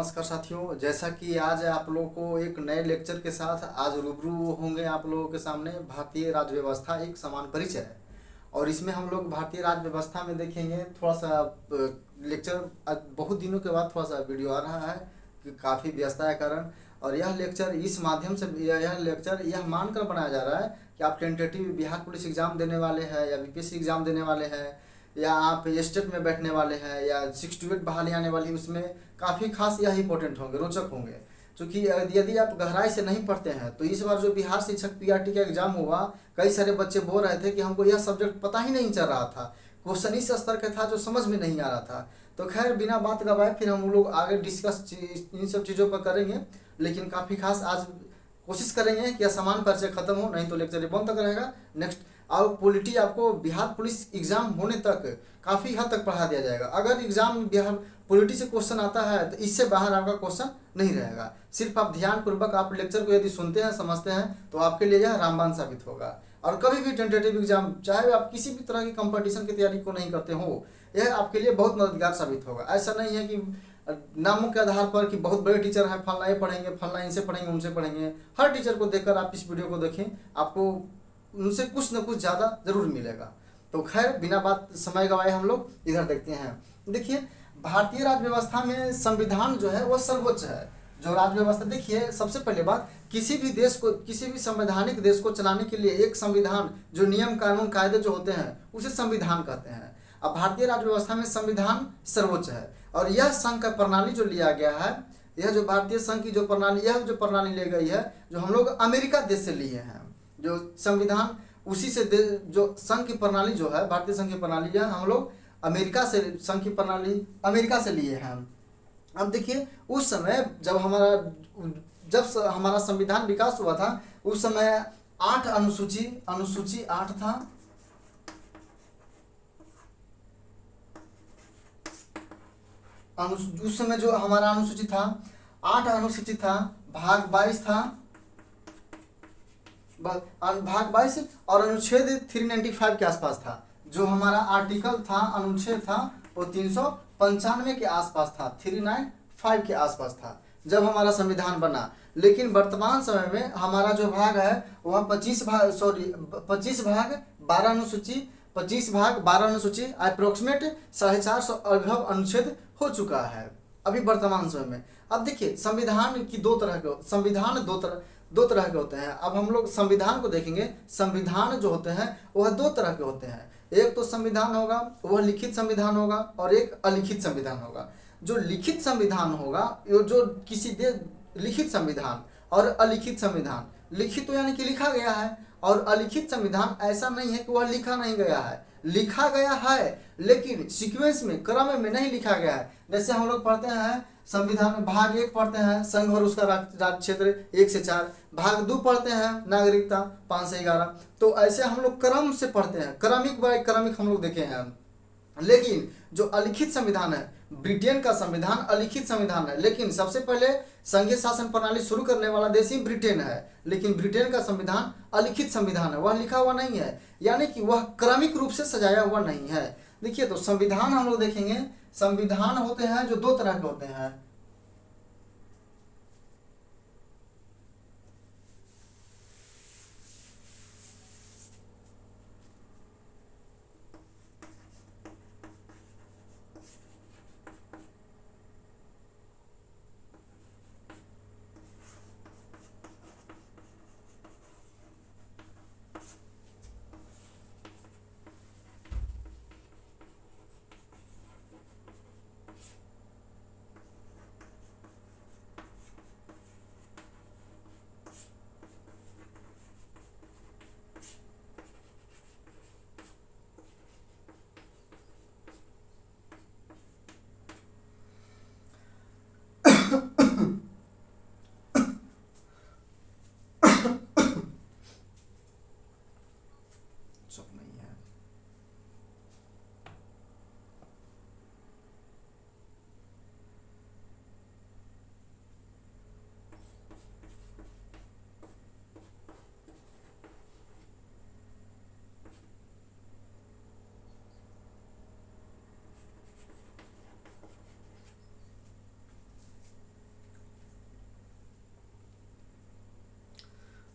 नमस्कार साथियों, जैसा कि आज आप लोगों को एक नए लेक्चर के साथ आज रूबरू होंगे आप लोगों के सामने भारतीय राज्य व्यवस्था एक समान परिचय है। और इसमें हम लोग भारतीय राज्य व्यवस्था में देखेंगे थोड़ा सा लेक्चर बहुत दिनों के बाद थोड़ा सा वीडियो आ रहा है कि काफ़ी व्यस्तता के कारण। और यह लेक्चर इस माध्यम से यह लेक्चर यह मानकर बनाया जा रहा है कि आप टेंटेटिव बिहार पुलिस एग्जाम देने वाले हैं या बीपीएससी एग्जाम देने वाले हैं या आप स्टेट में बैठने वाले हैं या 6 to 8 बहाली आने वाली, उसमें काफ़ी खास यह इंपॉर्टेंट होंगे, रोचक होंगे। क्योंकि यदि आप गहराई से नहीं पढ़ते हैं तो इस बार जो बिहार शिक्षक पीआरटी का एग्जाम हुआ, कई सारे बच्चे बोल रहे थे कि हमको यह सब्जेक्ट पता ही नहीं चल रहा था, क्वेश्चन इस स्तर का था जो समझ में नहीं आ रहा था। तो खैर बिना बात गवाए फिर हम लोग आगे डिस्कस इन सब चीज़ों पर करेंगे, लेकिन काफ़ी खास आज कोशिश करेंगे कि समान परिचय खत्म हो, नहीं तो लेक्चर बंद तक रहेगा। नेक्स्ट और पॉलिटी आपको बिहार पुलिस एग्जाम होने तक काफ़ी हद तक पढ़ा दिया जाएगा। अगर एग्जाम बिहार पॉलिटी से क्वेश्चन आता है तो इससे बाहर आपका क्वेश्चन नहीं रहेगा। सिर्फ आप ध्यानपूर्वक आप लेक्चर को यदि सुनते हैं समझते हैं तो आपके लिए यह रामबाण साबित होगा। और कभी भी टेंटेटिव एग्जाम, चाहे आप किसी भी तरह की कंपटीशन की तैयारी को नहीं करते हो, यह आपके लिए बहुत मददगार साबित होगा। ऐसा नहीं है कि नामों के आधार पर कि बहुत बड़े टीचर हैं, फलना ये पढ़ेंगे, फलना इनसे पढ़ेंगे, उनसे पढ़ेंगे। हर टीचर को देखकर आप इस वीडियो को देखें, आपको उनसे कुछ न कुछ ज़्यादा जरूर मिलेगा। तो खैर बिना बात समय गवाए हम लोग इधर देखते हैं। देखिए, भारतीय राज्य व्यवस्था में संविधान जो है वो सर्वोच्च है। जो राज्य व्यवस्था, देखिए सबसे पहले बात, किसी भी देश को, किसी भी संवैधानिक देश को चलाने के लिए एक संविधान, जो नियम कानून कायदे जो होते हैं उसे संविधान कहते हैं। अब भारतीय राज्य व्यवस्था में संविधान सर्वोच्च है और यह संघ का प्रणाली जो लिया गया है, यह जो भारतीय संघ की जो प्रणाली, यह जो प्रणाली ली गई है जो हम लोग अमेरिका देश से लिए हैं। जो संविधान उसी से जो संघ की प्रणाली जो है, भारतीय संघ की प्रणाली है, हम लोग अमेरिका से संघ की प्रणाली अमेरिका से लिए हैं। अब देखिए, उस समय जब हमारा संविधान विकास हुआ था, उस समय 8 अनुसूची 8 था। उस समय जो हमारा अनुसूची था 8 अनुसूची था, भाग 22 था, भाग 22 और अनुच्छेद 395 के आसपास था। जो हमारा आर्टिकल था, अनुच्छेद था, वो 395 के आसपास था, 395 के आसपास था जब हमारा संविधान बना। लेकिन वर्तमान समय में हमारा जो भाग है वह 25 भाग 12 अनुसूची, 25 भाग 12 अनुसूची, अप्रोक्सीमेट 450 अभिभव अनुच्छेद हो चुका है अभी वर्तमान समय में। अब देखिए, संविधान की दो तरह के संविधान दो तरह के होते हैं। अब हम लोग संविधान को देखेंगे। संविधान जो होते हैं वह 2 तरह के होते हैं। एक तो संविधान होगा वह लिखित संविधान होगा और एक अलिखित संविधान होगा। जो लिखित संविधान होगा, जो किसी देश, लिखित संविधान और अलिखित संविधान। लिखित तो यानी कि लिखा गया है, और अलिखित संविधान ऐसा नहीं है कि वह लिखा नहीं गया है, लिखा गया है लेकिन सीक्वेंस में, क्रम में नहीं लिखा गया है। जैसे हम लोग पढ़ते हैं संविधान में भाग 1 पढ़ते हैं, संघ और उसका राज्य क्षेत्र 1 से 4, भाग 2 पढ़ते हैं, नागरिकता 5 से 11। तो ऐसे हम लोग क्रम से पढ़ते हैं, क्रमिक बाय क्रमिक हम लोग देखे हैं। लेकिन जो अलिखित संविधान है, ब्रिटेन का संविधान अलिखित संविधान है, लेकिन सबसे पहले संघीय शासन प्रणाली शुरू करने वाला देश ही ब्रिटेन है। लेकिन ब्रिटेन का संविधान अलिखित संविधान है, वह लिखा हुआ नहीं है, यानी कि वह क्रमिक रूप से सजाया हुआ नहीं है। देखिए, तो संविधान हम लोग देखेंगे। संविधान होते हैं जो 2 तरह के होते हैं।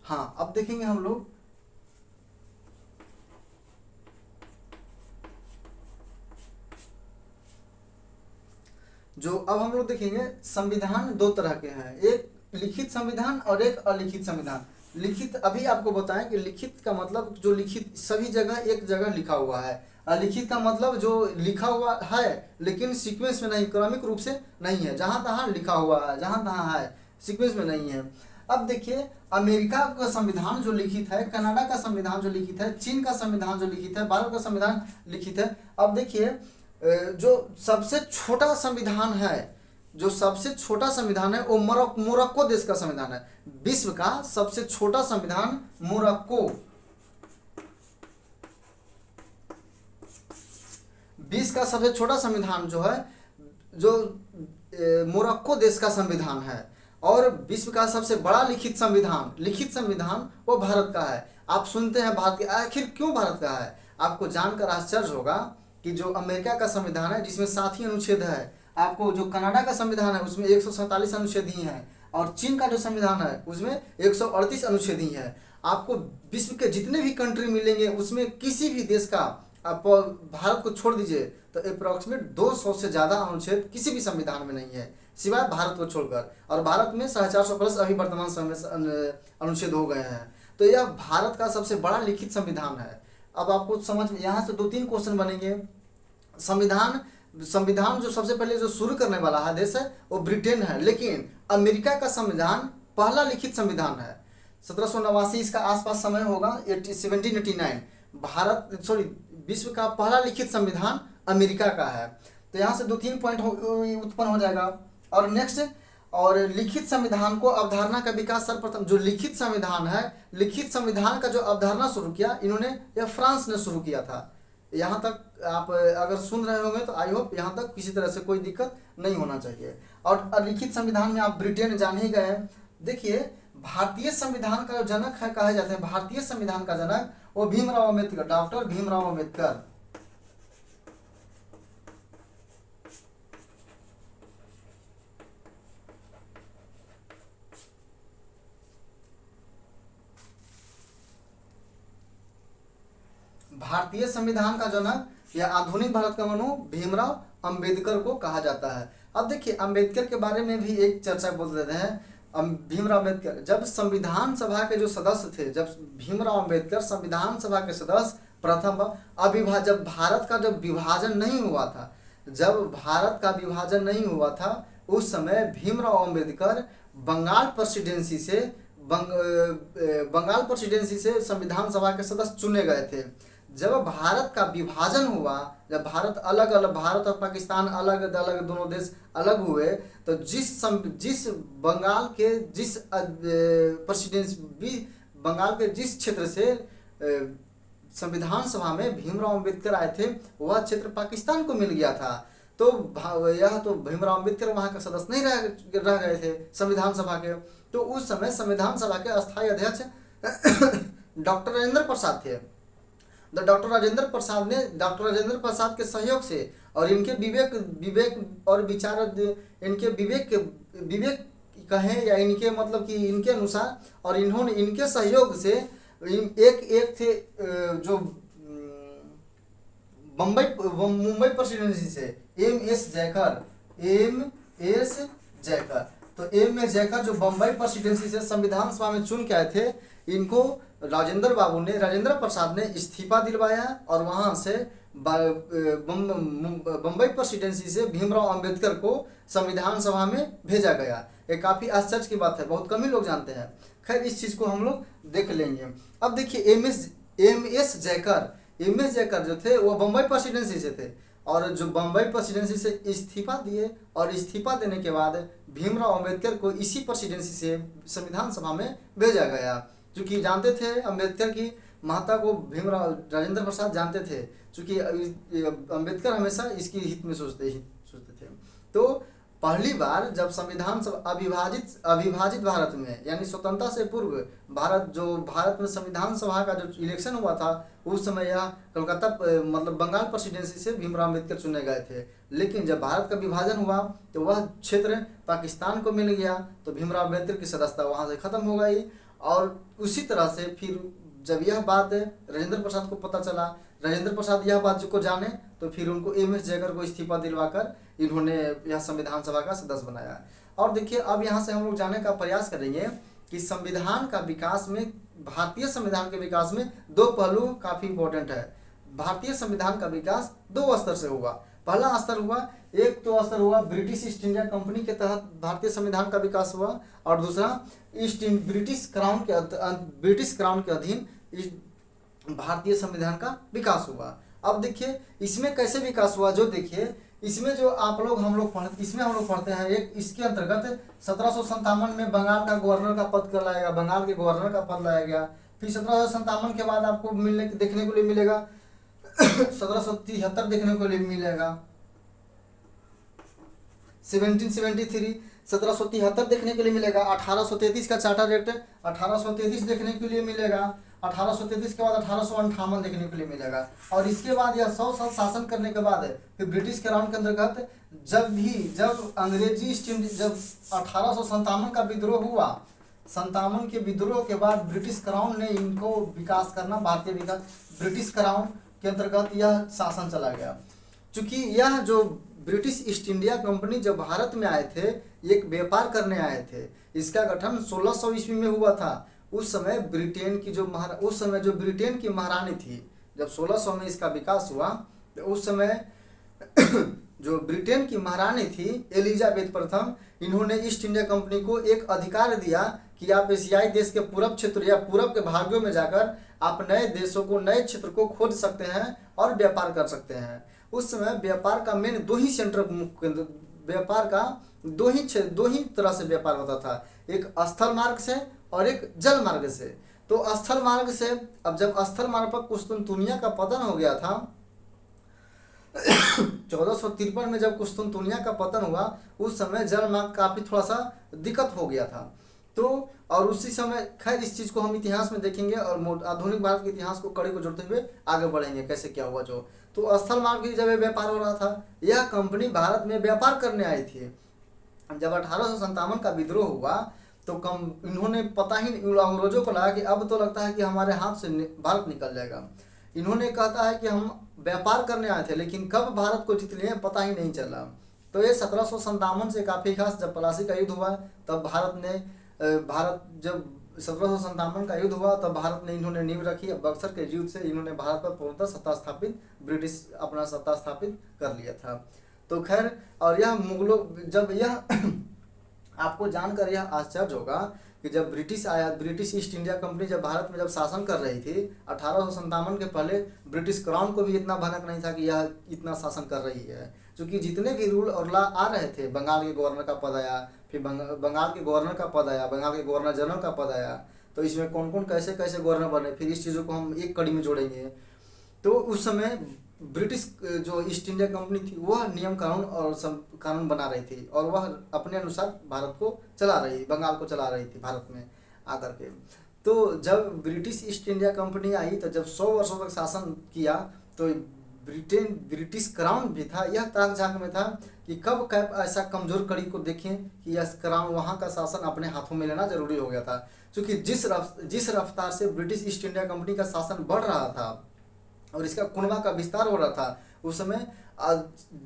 हाँ, अब देखेंगे हम लोग जो अब हम लोग देखेंगे संविधान दो तरह के हैं, एक लिखित संविधान और एक अलिखित संविधान। लिखित अभी आपको बताएं कि लिखित का मतलब जो लिखित सभी जगह एक जगह लिखा हुआ है, अलिखित का मतलब जो लिखा हुआ है लेकिन सीक्वेंस में नहीं, क्रमिक रूप से नहीं है, जहां तहां लिखा हुआ है, जहां तहां है, सीक्वेंस में नहीं है। अब देखिए अमेरिका का संविधान जो लिखित है, कनाडा का संविधान जो लिखित है, चीन का संविधान जो लिखित है, भारत का संविधान लिखित है। अब देखिए जो सबसे छोटा संविधान है, जो सबसे छोटा संविधान है वो मोरक्को देश का संविधान है। विश्व का सबसे छोटा संविधान मोरक्को, विश्व का सबसे छोटा संविधान जो है जो मोरक्को देश का संविधान है। और विश्व का सबसे बड़ा लिखित संविधान वो भारत का है। आप सुनते हैं भारत के, आखिर क्यों भारत का है? आपको जानकर आश्चर्य होगा कि जो अमेरिका का संविधान है जिसमें 7 ही अनुच्छेद है, आपको जो कनाडा का संविधान है उसमें 147 अनुच्छेद ही हैं, और चीन का जो संविधान है उसमें 138 अनुच्छेद ही है। आपको विश्व के जितने भी कंट्री मिलेंगे उसमें किसी भी देश का, आप भारत को छोड़ दीजिए, तो अप्रॉक्सीमेट 200 से ज़्यादा अनुच्छेद किसी भी संविधान में नहीं है सिवाय भारत को छोड़कर। और भारत में 450 प्लस अभी वर्तमान समय में अनुच्छेद हो गए हैं। तो यह भारत का सबसे बड़ा लिखित संविधान है। अब आपको समझ में यहाँ से 2-3 क्वेश्चन बनेंगे। संविधान जो सबसे पहले जो शुरू करने वाला है देश है वो ब्रिटेन है, लेकिन अमेरिका का संविधान पहला लिखित संविधान है। 1789 इसका आसपास समय होगा, 1789। विश्व का पहला लिखित संविधान अमेरिका का है। तो यहाँ से 2-3 पॉइंट उत्पन्न हो जाएगा। और नेक्स्ट, और लिखित संविधान को अवधारणा का विकास सर्वप्रथम, जो लिखित संविधान है, लिखित संविधान का जो अवधारणा शुरू किया इन्होंने, यह फ्रांस ने शुरू किया था। यहाँ तक आप अगर सुन रहे होंगे तो आई होप यहाँ तक किसी तरह से कोई दिक्कत नहीं होना चाहिए। और लिखित संविधान में आप ब्रिटेन जान ही गए। देखिए भारतीय संविधान का जो जनक है, कहे जाते हैं भारतीय संविधान का जनक, वो भीमराव अम्बेडकर, डॉक्टर भीमराव अम्बेडकर। भारतीय संविधान का जनक या आधुनिक भारत का मनु भीमराव अंबेडकर को कहा जाता है। अब देखिए अंबेडकर के बारे में भी एक चर्चा बोल देते हैं। भीमराव अम्बेडकर जब संविधान सभा के जो सदस्य थे, जब भीमराव अम्बेडकर संविधान सभा के सदस्य प्रथम जब भारत का जब विभाजन नहीं हुआ था, जब भारत का विभाजन नहीं हुआ था उस समय भीमराव अम्बेडकर बंगाल प्रेसिडेंसी से संविधान सभा के सदस्य चुने गए थे। जब भारत का विभाजन हुआ, जब भारत अलग अलग, भारत और पाकिस्तान अलग अलग, दोनों देश अलग हुए, तो जिस बंगाल के जिस प्रेसिडेंसी, बंगाल के जिस क्षेत्र से संविधान सभा में भीमराव अम्बेडकर आए थे वह क्षेत्र पाकिस्तान को मिल गया था। तो भीमराव अम्बेडकर वहाँ का सदस्य नहीं रह गए थे संविधान सभा के। तो उस समय संविधान सभा के अस्थायी अध्यक्ष डॉक्टर राजेंद्र प्रसाद थे। डॉक्टर राजेंद्र प्रसाद के सहयोग से और इनके विवेक और विचार, इनके विवेक कहें या इनके मतलब कि इनके अनुसार, और इन्होंने इनके सहयोग से एक थे जो मुंबई प्रेसिडेंसी से एम.एस. जयकर। तो एम.एस. जयकर जो बम्बई प्रेसिडेंसी से संविधान सभा में चुन के आए थे, इनको राजेंद्र प्रसाद ने इस्तीफा दिलवाया और वहाँ से बम्बई प्रेसिडेंसी से भीमराव अम्बेडकर को संविधान सभा में भेजा गया। ये काफ़ी आश्चर्य की बात है, बहुत कम ही लोग जानते हैं। खैर इस चीज़ को हम लोग देख लेंगे। अब देखिए एम.एस. जयकर जो थे वो बम्बई प्रेसिडेंसी से थे, और जो बम्बई प्रेसिडेंसी से इस्तीफा दिए, और इस्तीफा देने के बाद भीमराव अम्बेडकर को इसी प्रेसिडेंसी से संविधान सभा में भेजा गया। क्योंकि जानते थे अम्बेडकर की महत्ता को, भीमराव राजेंद्र प्रसाद जानते थे, क्योंकि अम्बेडकर हमेशा इसकी हित में सोचते थे। तो पहली बार जब संविधान सभा अविभाजित भारत में, यानी स्वतंत्रता से पूर्व भारत में संविधान सभा का जो इलेक्शन हुआ था, उस समय यह कलकत्ता मतलब बंगाल प्रेसिडेंसी से भीमराव अम्बेडकर चुने गए थे। लेकिन जब भारत का विभाजन हुआ तो वह क्षेत्र पाकिस्तान को मिल गया, तो भीमराव अम्बेडकर की सदस्यता वहाँ से खत्म हो गई। और उसी तरह से फिर जब यह बात राजेंद्र प्रसाद को पता चला, राजेंद्र प्रसाद यह बात को जाने, तो फिर उनको एम.एस. जयकर को इस्तीफा दिलवाकर इन्होंने यह संविधान सभा का सदस्य बनाया। और देखिए अब यहाँ से हम लोग जानने का प्रयास करेंगे कि संविधान का विकास में, भारतीय संविधान के विकास में दो पहलू काफ़ी इंपॉर्टेंट है। भारतीय संविधान का विकास दो स्तर से हुआ। पहला स्तर हुआ, एक तो स्तर हुआ ब्रिटिश ईस्ट इंडिया कंपनी के तहत भारतीय संविधान का विकास हुआ, और दूसरा ब्रिटिश क्राउन के अधीन भारतीय संविधान का विकास हुआ। अब देखिए इसमें कैसे विकास हुआ, जो देखिए इसमें जो हम लोग पढ़ते हैं, एक इसके अंतर्गत 1757 में बंगाल का गवर्नर का पद कर लाया गया, बंगाल के गवर्नर का पद लाया गया। फिर 1757 के बाद आपको देखने को लिए मिलेगा 1773 देखने को लिए मिलेगा, 1773 देखने के लिए मिलेगा। 1833 का चार्टर एक्ट 1833 देखने के लिए मिलेगा। 1833 के बाद 1858 देखने के लिए मिलेगा। और इसके बाद यह 100 साल शासन करने के बाद फिर ब्रिटिश क्राउन के अंतर्गत जब अंग्रेजी ईस्ट इंडिया, जब 1857 का विद्रोह हुआ, 57 के विद्रोह के बाद ब्रिटिश क्राउन ने इनको विकास करना, भारतीय विकास, ब्रिटिश क्राउन के अंतर्गत यह शासन चला गया। चूँकि यह जो ब्रिटिश ईस्ट इंडिया कंपनी जब भारत में आए थे, एक व्यापार करने आए थे। इसका गठन 1600 ईस्वी में हुआ था। उस समय ब्रिटेन की महारानी थी। जब 1600 में इसका विकास हुआ, तो उस समय जो ब्रिटेन की महारानी थी एलिजाबेथ प्रथम, इन्होंने ईस्ट इंडिया कंपनी को एक अधिकार दिया कि आप एशियाई देश के पूर्व क्षेत्र या पूर्व के भागों में जाकर आप नए देशों को, नए क्षेत्र को खोज सकते हैं और व्यापार कर सकते हैं। उस समय व्यापार का मेन दो ही तरह से व्यापार होता था, एक स्थल मार्ग से और एक जल मार्ग से। तो स्थल मार्ग से, अब जब स्थल मार्ग पर कुस्तुनतुनिया का पतन हो गया था 1453 में, जब कुस्तुनतुनिया का पतन हुआ, उस समय जल मार्ग काफ़ी थोड़ा सा दिक्कत हो गया था। तो और उसी समय, खैर इस चीज़ को हम इतिहास में देखेंगे और आधुनिक भारत के इतिहास को कड़ी को जोड़ते हुए आगे बढ़ेंगे कैसे क्या हुआ जो। तो स्थल मार्ग की जब व्यापार हो रहा था, यह कंपनी भारत में व्यापार करने आई थी। जब 1857 का विद्रोह हुआ तो इन्होंने पता ही अंग्रेजों को लगा कि अब तो लगता है कि हमारे हाथ से भारत निकल जाएगा। इन्होंने कहता है कि हम व्यापार करने आए थे, लेकिन कब भारत को जीत लिए पता ही नहीं चला। तो ये 1757 से काफ़ी खास, जब प्लासी का युद्ध हुआ तब जब 1757 का युद्ध हुआ तब भारत ने इन्होंने नींव रखी। बक्सर के युद्ध से इन्होंने भारत पर पूर्णतः अपना सत्ता स्थापित कर लिया था। तो खैर, और यह मुगलों, जब यह आपको जानकर यह आश्चर्य होगा कि जब ब्रिटिश ईस्ट इंडिया कंपनी जब भारत में जब शासन कर रही थी 1857 के पहले, ब्रिटिश क्राउन को भी इतना भनक नहीं था कि यह इतना शासन कर रही है। क्योंकि जितने भी रूल और लॉ आ रहे थे, बंगाल के गवर्नर का पद आया, फिर बंगाल के गवर्नर का पद आया, बंगाल के गवर्नर जनरल का पद आया, तो इसमें कौन कौन कैसे कैसे गवर्नर बने, फिर इस चीज़ों को हम एक कड़ी में जोड़ेंगे। तो उस समय ब्रिटिश जो ईस्ट इंडिया कंपनी थी वह नियम कानून और कानून बना रही थी, और वह अपने अनुसार भारत को बंगाल को चला रही थी भारत में आकर के। तो जब ब्रिटिश ईस्ट इंडिया कंपनी आई, तो जब 100 वर्षों तक शासन किया, तो ब्रिटिश क्राउन भी था, यह ताक झांक में था कि कब ऐसा कमजोर कड़ी को देखें कि यह क्राउन, वहाँ का शासन अपने हाथों में लेना जरूरी हो गया था। क्योंकि जिस रफ्तार से ब्रिटिश ईस्ट इंडिया कंपनी का शासन बढ़ रहा था और इसका कुनबा का विस्तार हो रहा था, उस समय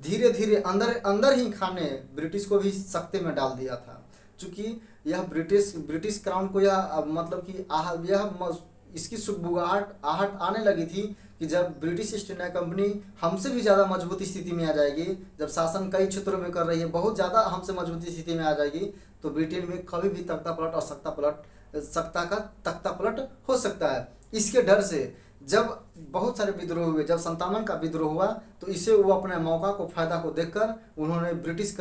धीरे धीरे अंदर ही खाने ब्रिटिश को भी सख्ते में डाल दिया था। चूँकि यह ब्रिटिश क्राउन को यह मतलब कि इसकी आहट आने लगी थी कि जब ब्रिटिश ईस्ट इंडिया कंपनी हमसे भी ज़्यादा मजबूत स्थिति में आ जाएगी, जब शासन कई क्षेत्रों में कर रही है, बहुत ज़्यादा हमसे मजबूत स्थिति में आ जाएगी, तो ब्रिटेन में कभी भी तख्ता पलट और तख्ता पलट हो सकता है। इसके डर से जब बहुत सारे विद्रोह हुए, जब 57 का विद्रोह हुआ, तो इसे वो अपने मौका को, फायदा को देखकर उन्होंने ब्रिटिश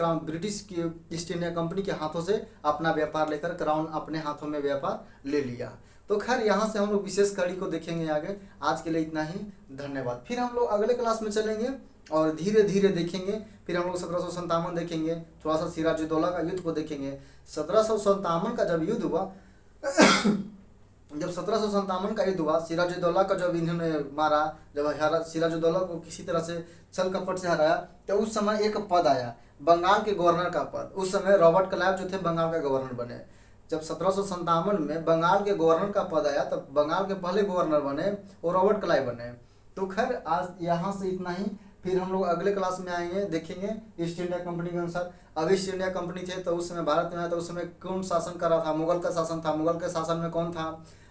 की ईस्ट इंडिया कंपनी के हाथों से अपना व्यापार लेकर क्राउन अपने हाथों में व्यापार ले लिया। तो खैर यहाँ से हम लोग विशेष कड़ी को देखेंगे आगे। आज के लिए इतना ही, धन्यवाद। फिर हम लोग अगले क्लास में चलेंगे और धीरे धीरे देखेंगे। फिर हम लोग 1757 देखेंगे, थोड़ा सा सिराजुद्दौला का युद्ध को देखेंगे। 1757 का जब युद्ध हुआ जब 1757 का युद्ध हुआ, सिराजुद्दौला का जब इन्होंने मारा, जब सिराजुद्दौला को किसी तरह से छल कपट से हराया, तो उस समय एक पद आया, बंगाल के गवर्नर का पद। उस समय रॉबर्ट क्लाइव जो थे बंगाल का गवर्नर बने। जब 1757 में बंगाल के गवर्नर का पद आया तब बंगाल के पहले गवर्नर बने और रॉबर्ट क्लाइव बने। तो खैर आज यहाँ से इतना ही, फिर हम लोग अगले क्लास में आएंगे, देखेंगे ईस्ट इंडिया कंपनी के अनुसार। अब ईस्ट इंडिया कंपनी थे तो उस समय भारत में आया तो उस समय कौन शासन कर रहा था, मुगल का शासन था, मुगल के शासन में कौन था,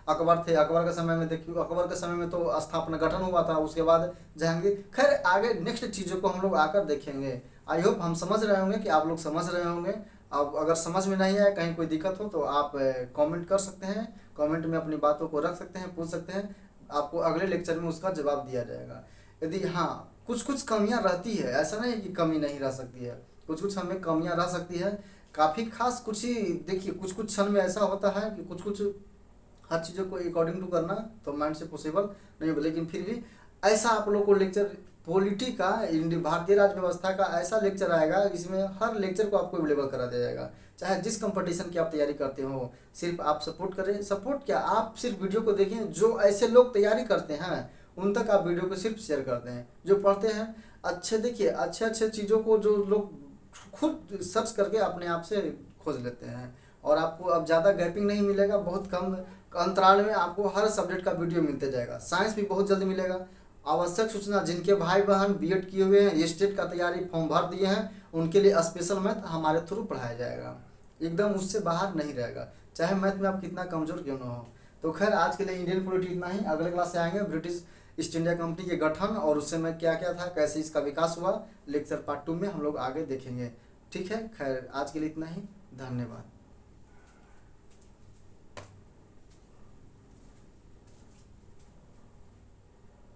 अकबर थे, अकबर के समय में देखिए, अकबर के समय में तो स्थापना गठन हुआ था, उसके बाद जहांगीर। खैर आगे नेक्स्ट चीज़ों को हम लोग आकर देखेंगे। आई होप हम समझ रहे होंगे कि आप लोग समझ रहे होंगे। अब अगर समझ में नहीं आया, कहीं कोई दिक्कत हो तो आप कमेंट कर सकते हैं, कमेंट में अपनी बातों को रख सकते हैं, पूछ सकते हैं, आपको अगले लेक्चर में उसका जवाब दिया जाएगा। यदि हाँ कुछ कुछ कमियां रहती है, ऐसा नहीं कि कमी नहीं रह सकती है, कुछ कुछ हमें कमियां रह सकती है, काफ़ी खास कुछ ही। देखिए कुछ कुछ क्षण में ऐसा होता है कि कुछ कुछ हर चीज़ों को अकॉर्डिंग टू करना तो माइंड से पॉसिबल नहीं हो, लेकिन फिर भी ऐसा आप लोग को लेक्चर पॉलिटी का, भारतीय राज्य व्यवस्था का ऐसा लेक्चर आएगा जिसमें हर लेक्चर को आपको अवेलेबल करा दिया जाएगा। चाहे जिस कंपटीशन की आप तैयारी करते हो, सिर्फ आप सपोर्ट करें। सपोर्ट क्या, आप सिर्फ वीडियो को देखें, जो ऐसे लोग तैयारी करते हैं उन तक आप वीडियो को सिर्फ शेयर करते हैं। जो पढ़ते हैं अच्छे, देखिए अच्छे अच्छे चीज़ों को जो लोग खुद सर्च करके अपने आप से खोज लेते हैं, और आपको अब ज़्यादा गैपिंग नहीं मिलेगा, बहुत कम अंतराल में आपको हर सब्जेक्ट का वीडियो मिलते जाएगा। साइंस भी बहुत जल्दी मिलेगा। आवश्यक सूचना, जिनके भाई बहन बीएड किए हुए हैं, स्टेट का तैयारी फॉर्म भर दिए हैं, उनके लिए स्पेशल मैथ हमारे थ्रू पढ़ाया जाएगा, एकदम उससे बाहर नहीं रहेगा, चाहे मैथ में आप कितना कमज़ोर क्यों ना हो। तो खैर आज के लिए इंडियन पॉलिटी इतना ही। अगले क्लास से आएंगे ब्रिटिश ईस्ट इंडिया कंपनी के गठन और उस समय क्या क्या था, कैसे इसका विकास हुआ, लेक्चर पार्ट 2 में हम लोग आगे देखेंगे। ठीक है, खैर आज के लिए इतना ही, धन्यवाद।